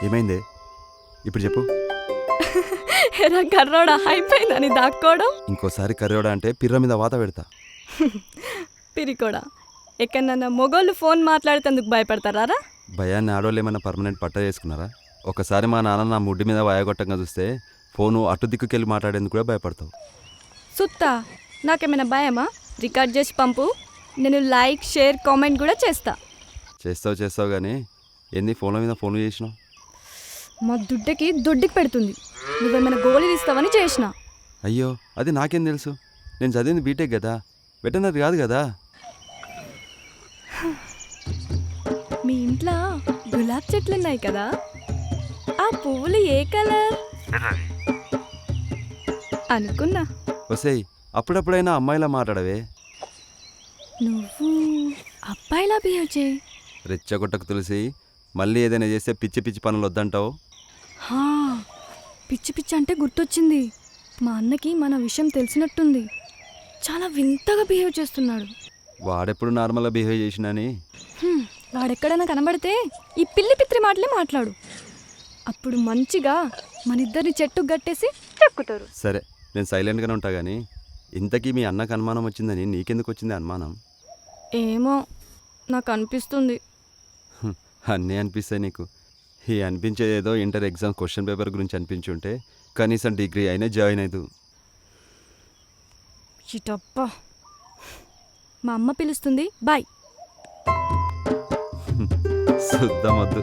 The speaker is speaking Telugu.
ఏమైందే ఇప్పుడు చెప్పు. ఎరా కర్రోడా అయిపోయిందని దాక్కోవడం. ఇంకోసారి కర్రోడా అంటే పిర్ర మీద వాత పెడతా. పిరికోడా ఎక్కడన్నా మొగోళ్ళు ఫోన్ మాట్లాడితేందుకు భయపడతారా? భయాన్ని ఆడోళ్ళు ఏమైనా పర్మనెంట్ పట్ట చేసుకున్నారా? ఒకసారి మా నాన్న నా ముడ్డి మీద వాయగొట్టంగా చూస్తే ఫోను అటు దిక్కుకెళ్ళి మాట్లాడేందుకు కూడా భయపడతావు. సుత్తా నాకేమైనా భయమా? రికార్డ్ చేసి పంపు, నేను లైక్ షేర్ కామెంట్ కూడా చేస్తా. చేస్తావు కానీ ఏంది ఫోన్ల మీద ఫోన్లు చేసినావు? మా దొడ్డికి పెడుతుంది. నువ్వేమైనా గోళీలు ఇస్తావని చేసిన. అయ్యో అది నాకేం తెలుసు, నేను చదివింది బీటెక్ కదా, వెటనరీ కాదు కదా. మీ ఇంట్లో గులాబ్ చెట్లు ఉన్నాయి కదా, ఆ పువ్వులు ఏ కలర్ అనుకున్నా. వసేయ్ అప్పుడప్పుడైనా అమ్మాయిలా మాట్లాడవే. నువ్వు అబ్బాయిలా బిహేవ్ చేయి. రెచ్చగొట్టకు తులసి, మళ్ళీ ఏదైనా చేస్తే పిచ్చి పిచ్చి పనులు వద్దంటావు. హా, పిచ్చి పిచ్చి అంటే గుర్తొచ్చింది. మా అన్నకి మన విషయం తెలిసినట్టుంది. చాలా వింతగా బిహేవ్ చేస్తున్నాడు. వాడెప్పుడు నార్మల్గా బిహేవ్ చేసినని. వాడెక్కడైనా కనబడితే ఈ పిల్లి పిత్రి మాటలే మాట్లాడు. అప్పుడు మంచిగా మనిద్దరిని చెట్టు గట్టేసి చెక్కుతారు. సరే నేను సైలెంట్గానే ఉంటా కానీ ఇంతకీ మీ అన్నకు అనుమానం వచ్చిందని నీకెందుకు వచ్చింది అనుమానం? ఏమో నాకు అనిపిస్తుంది. అన్నీ అనిపిస్తాయి నీకు. ఈ అనిపించేదేదో ఇంటర్ ఎగ్జామ్ క్వశ్చన్ పేపర్ గురించి అనిపించుంటే కనీసం డిగ్రీ అయినా జాయిన్ అయ్యదు. చిటప్పా, మా అమ్మ పిలుస్తుంది, బాయ్. శుద్ధం వద్దు.